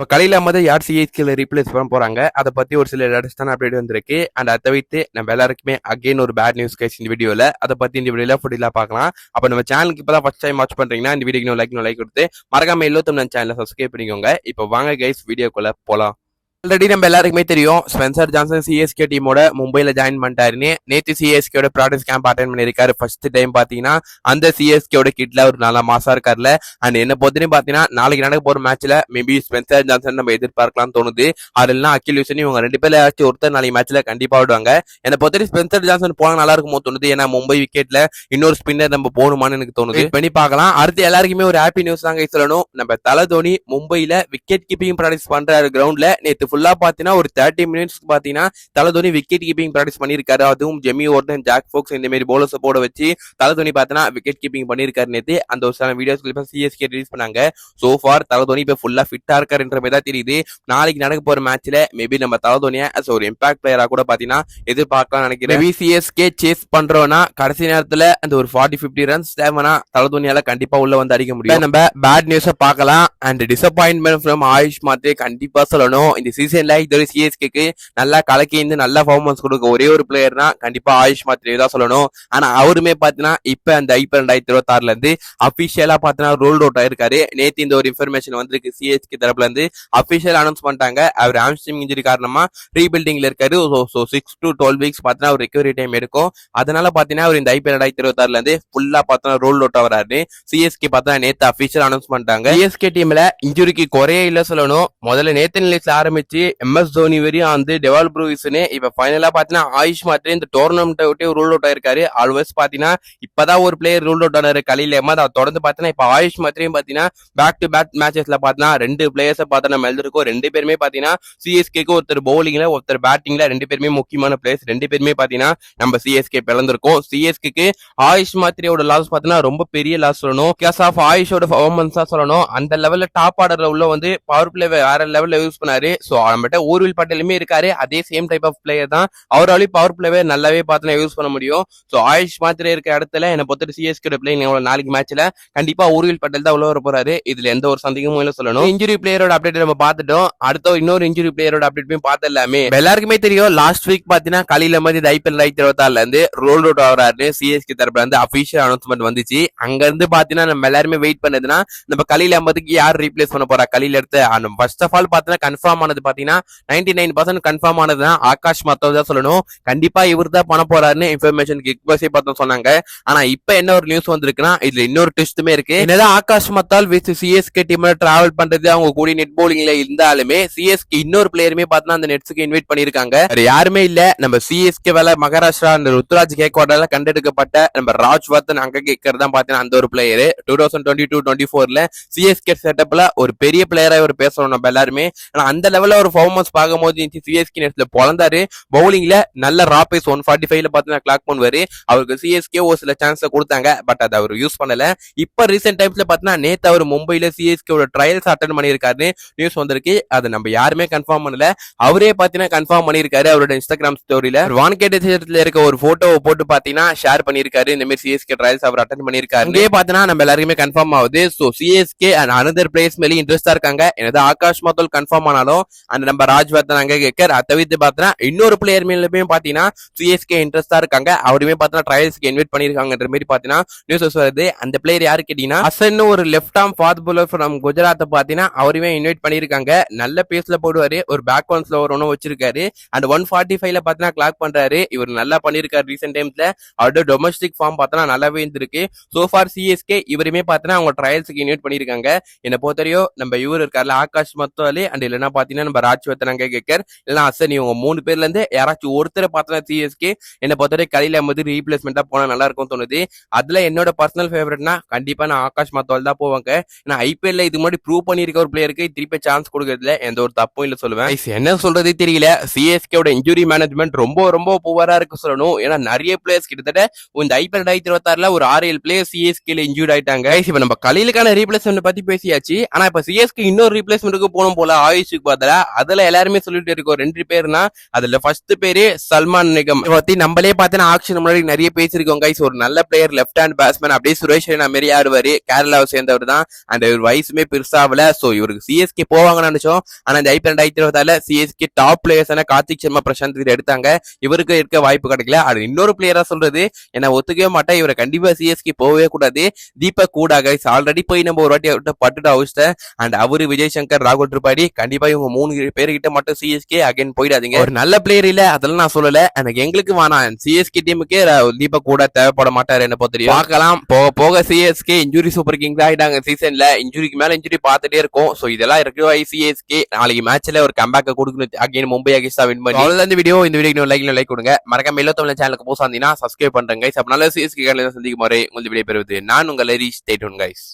இப்போ கலையில மாதிரி யார் சிஎஸ்கேல ரீப்ளேஸ் பண்ண போறாங்க அதை பத்தி ஒரு சில லேட்டஸ்டான அப்டேட் வந்திருக்கு. அண்ட் அதை வைத்து நம்ம எல்லாருக்குமே அகைன் ஒரு பேட் நியூஸ் கேஸ் இந்த வீடியோல அதை பத்தி இந்த வீடியோல ஃபுல்லா பார்க்கலாம். அப்ப நம்ம சேனலுக்கு இப்பதான் ஃபர்ஸ்ட் டைம் வாட்ச் பண்றீங்கன்னா இந்த வீடியோக்கு லைக் கொடுத்து மறக்காம எல்லோத்தும் நம்ம சேனலை சப்ஸ்கிரைப் பண்ணிக்கோங்க. இப்போ வாங்க கைஸ் வீடியோக்குள்ள போலாம். ஆல்ரெடி நம்ம எல்லாருக்குமே தெரியும் ஸ்பென்சர் ஜான்சன் சிஎஸ்கே டீமோட மும்பைல ஜாயின் பண்ணிட்டாருன்னு. நேற்று சிஎஸ்கேட ப்ராக்டிஸ் கேம்ப் அட்டென்ட் பண்ணிருக்காரு. ஃபர்ஸ்ட் டைம் பாத்தீங்கன்னா அந்த சிஎஸ்கேட கிட்ல ஒரு நல்ல மாசா இருக்காருல. அண்ட் என்ன பொறுத்தவரையும் பாத்தீங்கன்னா நாளைக்கு நடக்க போற மேட்ச்ல மேபி ஸ்பென்சர் ஜான்சன் நம்ம எதிர்பார்க்கலாம்னு தோணுது. அதுலாம் அகில் யூசன் இவங்க ரெண்டு பேர்ல யாராச்சும் ஒருத்தர் நாளைக்கு மேட்ச்ல கண்டிப்பா விடுவாங்க. என்ன பொறுத்தவரையும் ஸ்பென்சர் ஜான்சன் போனா நல்லா இருக்குமோ தோணுது. ஏன்னா மும்பை விக்கெட்ல இன்னொரு ஸ்பின்னர் நம்ம போகணுமான்னு எனக்கு தோணுது. பண்ணி பார்க்கலாம். அடுத்து எல்லாருக்குமே ஒரு ஹாப்பி நியூஸ் தாங்க சொல்லணும். நம்ம தல தோனி மும்பைல விக்கெட் கீப்பிங் ப்ராக்டிஸ் பண்றாரு கிரவுண்ட்ல. நேற்று ஃபுல்லா பாத்தீங்கன்னா ஒரு 30 மினிட்ஸ் பாத்தீங்கன்னா தல தோனி விக்கெட் கீப்பிங் ப்ராக்டிஸ் பண்ணிருக்காரு. அதுவும் ஜெமி ஓர்டன், ஜாக் ஃபோக்ஸ் இந்த மாதிரி போலர்ஸ் போட வச்சு தல தோனி பாத்தீங்கன்னா விக்கெட் கீப்பிங் பண்ணிருக்காரு நேற்று. அந்த ஒரு சில வீடியோஸ் சிஎஸ்கே ரிலீஸ் பண்ணாங்க. சோ ஃபார் தல தோனி இப்ப ஃபுல்லா ஃபிட்டா இருக்காருன்ற மாதிரி தான் தெரியுது. நாளைக்கு நடக்க போற மேட்ச்ல மேபி நம்ம தல தோனியை ஒரு இம்பாக்ட் பிளேயரா கூட பாத்தீங்கன்னா எதிர்பார்க்கலாம் நினைக்கிறேன். சிஎஸ்கே சேஸ் பண்றோம்னா கடைசி நேரத்துல அந்த ஒரு 40-50 ரன்ஸ் தேவைன்னா தல தோனியால கண்டிப்பா உள்ள வந்து அடிக்க முடியும். நம்ம பேட் நியூஸ பார்க்கலாம். And disappointment from AYUSH Mhatre கண்டிப்பா சொல்லணும். இந்த சீசன்ல இது சிஎஸ்கேக்கு நல்லா கலக்கிந்து நல்லா பர்ஃபார்மன்ஸ் கொடுக்க ஒரே ஒரு பிளேயர்னா கண்டிப்பா ஆயுஷ் மாத்ரே தான் சொல்லணும். ஆனா அவருமே பாத்தீங்கன்னா இப்ப அந்த ஐபிஎல் 2026 இருந்து அபிஷியலா பாத்தீங்கன்னா ரோல் அவுட் ஆயிருக்காரு. நேத்து இந்த ஒரு இன்ஃபர்மேஷன் வந்திருக்கு சிஎஸ்கே தரப்புல இருந்து அபிஷியல் அனௌன்ஸ் பண்ணிட்டாங்க. அவர் ஹாம்ஸ்ட்ரிங் இன்ஜுரி காரணமா ரீபில்டிங்ல இருக்காரு. 6 to 12 வீக்ஸ் பாத்தீங்கன்னா ஒரு ரெக்கவரி டைம் எடுக்கும். அதனால பாத்தீங்கன்னா அவர் இந்த ஐபிஎல் 2026 இருந்து ஃபுல்லா பாத்தீங்கன்னா ரோல் அவுட் ஆகிறாரு. சிஎஸ்கே பாத்தீங்கன்னா நேத்து அபிஷியல் அனௌன்ஸ் பண்ணிட்டாங்க. சிஎஸ்கே டீம்ல இன்ஜுரிக்கு குறைய இல்ல சொல்லணும். முதல்ல நேத்து நிலையில ஆரம்பிச்சு எம்எஸ் தோனி வரையும் வந்து டெவால் ப்ரூவிஸ்னு இப்ப ஃபைனலா பாத்தீங்கன்னா ஆயுஷ் மாத்ரே இந்த டோர்னமெண்ட் விட்டு ரூல் அவுட் ஆயிருக்காரு. ஆல்வேஸ் பாத்தீங்கன்னா இப்பதான் ஒரு பிளேயர் ரூல் அவுட் ஆனாரு கலையில. அதை தொடர்ந்து பாத்தீங்கன்னா இப்ப ஆயுஷ் மாத்ரேயும் பாத்தீங்கன்னா பேக் டு பேக் மேட்சஸ்ல பாத்தீங்கன்னா 2 பிளேயர்ஸ் பார்த்தா நம்ம எழுதிருக்கோம். 2 பேருமே பாத்தீங்கன்னா சிஎஸ்கேக்கு ஒருத்தர் பவுலிங்ல ஒருத்தர் பேட்டிங்ல 2 பேருமே முக்கியமான பிளேயர்ஸ். 2 பேருமே பாத்தீங்கன்னா நம்ம சிஎஸ்கே பிளந்திருக்கோம். சிஎஸ்கேக்கு ஆயுஷ் மாத்ரேயோட லாஸ் பாத்தீங்கன்னா ரொம்ப பெரிய லாஸ் சொல்லணும். பிகாஸ் ஆஃப் ஆயுஷோட பர்ஃபார்மன்ஸா சொல்லணும். அந்த லெவல்ல டாப் ஆர்டர்ல உள்ள வந்து பவர் பிளே வேற லெவல்ல யூஸ் பண்ணாரு. சோ நம்மகிட்ட ஊர்வில் பட்டேலுமே இருக்காரு. அதே சேம் டைப் ஆஃப் பிளேயர் தான். அவராலையும் பவர் பிளேவே நல்லாவே பார்த்து யூஸ் பண்ண முடியும். சோ ஆயுஷ் மாத்ரே இருக்க இடத்துல என்ன பொறுத்த சிஎஸ்கே பிளேயிங் நாளைக்கு மேட்ச்ல கண்டிப்பா ஊர்வில் பட்டேல் தான் உள்ள வர போறாரு. இதுல எந்த ஒரு சந்தேகமும் இல்ல சொல்லணும். இன்ஜுரி பிளேயரோட அப்டேட் நம்ம பார்த்துட்டோம். அடுத்த இன்னொரு இன்ஜுரி பிளேயரோட அப்டேட் பார்த்தலாமே. எல்லாருக்குமே தெரியும் லாஸ்ட் வீக் பாத்தீங்கன்னா கலையில மாதிரி ஐபிஎல் 2026 இருந்து ரோல் அவுட் ஆகிறாரு. சிஎஸ்கே தரப்புல இருந்து அபிஷியல் அனௌன்ஸ்மெண்ட் வந்துச்சு. அங்க இருந்து பாத்தீங்கன்னா நம்ம எல்லாருமே வெயிட் பண்ணதுன்னா நம்ம கலையில அம்மதுக்கு யார் ரீப்ளேஸ் பண்ண போறா கலையில எடுத்து. ஃபர்ஸ்ட் ஆஃப் ஆல் பாத்தீங்கன்னா கன்ஃபார்ம் ஆனது பாத்தீங்கன்னா 99% கன்ஃபார்ம் ஆனதுதான் ஆகாஷ் மத்தவ் தான் சொல்லணும். கண்டிப்பா இவர் தான் பண்ண போறாருன்னு இன்ஃபர்மேஷன் கிக் பஸ்ஸே பார்த்தோம் சொன்னாங்க. ஆனா இப்ப என்ன ஒரு நியூஸ் வந்திருக்குன்னா இதுல இன்னொரு ட்விஸ்டுமே இருக்கு. என்னதான் ஆகாஷ் மத்தால் வித் சிஎஸ்கே டீம்ல டிராவல் பண்றது அவங்க கூடிய நெட் பவுலிங்ல இருந்தாலுமே சிஎஸ்கே இன்னொரு பிளேயருமே பார்த்தா அந்த நெட்ஸுக்கு இன்வைட் பண்ணிருக்காங்க. யாருமே இல்ல நம்ம சிஎஸ்கே வேலை மகாராஷ்டிரா அந்த ருத்ராஜ் கேக்வாடால கண்டெடுக்கப்பட்ட நம்ம ராஜ்வர்தன் அங்க கேட்கறதா பாத்தீங்கன்னா அந்த ஒரு பிளேயர் 2022-24 சிஎஸ்கே செட்டப்ல ஒரு பெரிய பிளேயரா இவர் பேசணும் நம்ம எல்லாருமே. ஆனா அந்த லெவல்ல ஒரு பர்ஃபார்மன்ஸ் பார்க்கும்போது சிஎஸ்கே நெட்ல பொழந்தாரு. பவுலிங்ல நல்ல ராபேஸ் 145 பாத்தீங்கன்னா கிளாக் பண்ணுவாரு. அவருக்கு சிஎஸ்கே ஒரு சில சான்ஸ் கொடுத்தாங்க. பட் அதை அவர் யூஸ் பண்ணல. இப்ப ரீசென்ட் டைம்ஸ்ல பாத்தீங்கன்னா நேத்து அவர் மும்பைல சிஎஸ்கே ட்ரையல்ஸ் அட்டென்ட் பண்ணிருக்காரு நியூஸ் வந்திருக்கு. அது நம்ம யாருமே கன்ஃபார்ம் பண்ணல. அவரே பாத்தீங்கன்னா கன்ஃபார்ம் பண்ணிருக்காரு. அவரோட இன்ஸ்டாகிராம் ஸ்டோரியில வான்கேட்டத்துல இருக்க ஒரு போட்டோவை போட்டு பாத்தீங்கன்னா ஷேர் பண்ணிருக்காரு. இந்த மாதிரி சிஎஸ்கே ட்ரையல்ஸ் அவர் அட்டென்ட் பண்ணிருக்காரு. இங்கே பாத்தீங்கன்னா நம்ம எல்லாருமே கன்ஃபார்ம் ஆகுது. So CSK and another place மேலே இன்ட்ரெஸ்டா இருக்காங்க. எனது ஆகாஷ் மத்தோல் கன்ஃபார்ம் ஆனாலும் அந்த நம்ம ராஜ்வர்தன் அங்க கேட்கர் அதை தவிர்த்து பாத்தீங்கன்னா இன்னொரு பிளேயர் மேலுமே பாத்தீங்கன்னா சிஎஸ்கே இன்ட்ரெஸ்டா இருக்காங்க. அவருமே பாத்தீங்கன்னா ட்ரையல்ஸ்க்கு இன்வைட் பண்ணிருக்காங்கன்ற மாதிரி பாத்தீங்கன்னா நியூஸ் வருது. அந்த பிளேயர் யாரு கேட்டீங்கன்னா அசன் ஒரு left arm fast bowler from Gujarat பாத்தீங்கன்னா அவருமே இன்வைட் பண்ணிருக்காங்க. நல்ல பேஸ்ல போடுவாரு. ஒரு பேக் ஒன்ஸ்ல ஒரு ஒன்னும் வச்சிருக்காரு. அண்ட் 145 பாத்தீங்கன்னா கிளாக் பண்றாரு. இவர் நல்லா பண்ணிருக்காரு ரீசென்ட் டைம்ஸ்ல. அவரோட டொமஸ்டிக் ஃபார்ம் பாத்தீங்கன்னா நல்லாவே இருந்திருக்கு. சோ ஃபார் சிஎஸ்கே இவருமே பாத்தீங்கன்னா அவங்க ட்ரையல்ஸ்க்கு இன்வைட் பண்ணிருக்காங்க. என்ன பொறுத்தவரையும் நம்ம இவர் இருக்காருல ஆகாஷ் மத்தோலி அண்ட் இல்லைன்னா பாத்தீங்கன்னா நம்ம ராஜ்வர்தன் அங்க கேட்கர் இல்லைன்னா அசன் இவங்க 3 பேர்ல இருந்து யாராச்சும் ஒருத்தரை பார்த்தா சிஎஸ்கே என்ன பொறுத்தவரை கலையில வந்து ரீப்ளேஸ்மெண்டா போனா நல்லா இருக்கும் தோணுது. அதுல என்னோட பர்சனல் ஃபேவரட்னா கண்டிப்பா நான் ஆகாஷ் மத்தோல் தான் போவாங்க. ஏன்னா ஐபிஎல்ல இது மாதிரி ப்ரூவ் பண்ணிருக்க ஒரு பிளேயருக்கு திருப்பி சான்ஸ் கொடுக்கறதுல எந்த ஒரு தப்பும் இல்ல சொல்லுவேன். என்ன சொல்றதே தெரியல. சிஎஸ்கேவோட இன்ஜுரி மேனேஜ்மெண்ட் ரொம்ப ரொம்ப புவரா இருக்கு சொல்லணும். ஏன்னா நிறைய பிளேயர்ஸ் கிட்டத்தட்ட இந்த ஐபிஎல் 2026 ஒரு 6-7 பிளேயர் சிஎஸ்கேல இன்ஜூர்ட் ஆயிட்டாங்க. இப்ப நம்ம கலையிலுக்கான ரீப்ளேஸ்மெண்ட் பத்தி பேசியாச்சு. ஆனா இப்ப சிஎஸ்கே இன்னொரு ரீப்ளேஸ்மெண்ட்டுக்கு போகணும் போல ஆயுஷுக்கு பார்த்தா அதுல எல்லாருமே சொல்லிட்டு இருக்கோம் 2 பேர்னா அதுல ஃபர்ஸ்ட் பேரு சல்மான் நிகம் பத்தி நம்மளே பார்த்தா ஆக்ஷன் முன்னாடி நிறைய பேசிருக்கோம் கைஸ். ஒரு நல்ல பிளேயர் லெஃப்ட் ஹேண்ட் பேட்ஸ்மேன், அப்படியே சுரேஷ் ரெய்னா மாரி ஆடுவாரு, கேரளாவை சேர்ந்தவர் தான். அண்ட் இவர் வயசுமே பெருசாவல. சோ இவருக்கு சிஎஸ்கே போவாங்கன்னு நினைச்சோம். ஆனா இந்த IPL 2026 CSK top players Karthik Sharma, Prashant கிட்ட எடுத்தாங்க. இவருக்கு இருக்க வாய்ப்பு கிடைக்கல. அது இன்னொரு பிளேயரா சொல்றது என்ன ஒத்துக்கவே மாட்டேன். இவரை கண்டிப்பா சிஎஸ்கே போகவே கூடாது. தீபக் கூடா கைஸ் ஆல்ரெடி போய் நம்ம ஒரு வாட்டி பட்டுட்டு அவுச்சிட்டேன். அண்ட் அவரு விஜய் சங்கர், ராகுல் திரிபாடி, கண்டிப்பா இவங்க 3 பேர்கிட்ட மட்டும் சிஎஸ்கே அகைன் போயிடாதீங்க. ஒரு நல்ல பிளேயர் இல்ல அதெல்லாம் நான் சொல்லல. எனக்கு எங்களுக்கு வேணாம், சிஎஸ்கே டீமுக்கே தீபக் கூட தேவைப்பட மாட்டாரு. என்ன பொறுத்த தெரியும் பார்க்கலாம். போக போக சிஎஸ்கே இன்ஜுரி சூப்பர் கிங்ஸ் ஆயிட்டாங்க சீசன்ல. இன்ஜுரிக்கு மேல இன்ஜுரி பார்த்துட்டே இருக்கும். சோ இதெல்லாம் இருக்கு சிஎஸ்கே நாளைக்கு மேட்ச்ல ஒரு கம்பேக் கொடுக்கணும் அகைன் மும்பை அகைன்ஸ்ட் வின் பண்ணி. அவ்வளவுதான் இந்த வீடியோ. இந்த வீடியோ லைக் கொடுங்க. மறக்காம தமிழ் சேனலுக்கு போசாந்தீங்கன்னா சப்ஸ்கிரைப் பண்றேன் கைஸ். அப்ப நல்ல சிஎஸ்கே சந்திக்கும் வரை உங்கள் வீடியோ பெறுவது நான் உங்கள் ஹரிஷ். Stay tune guys.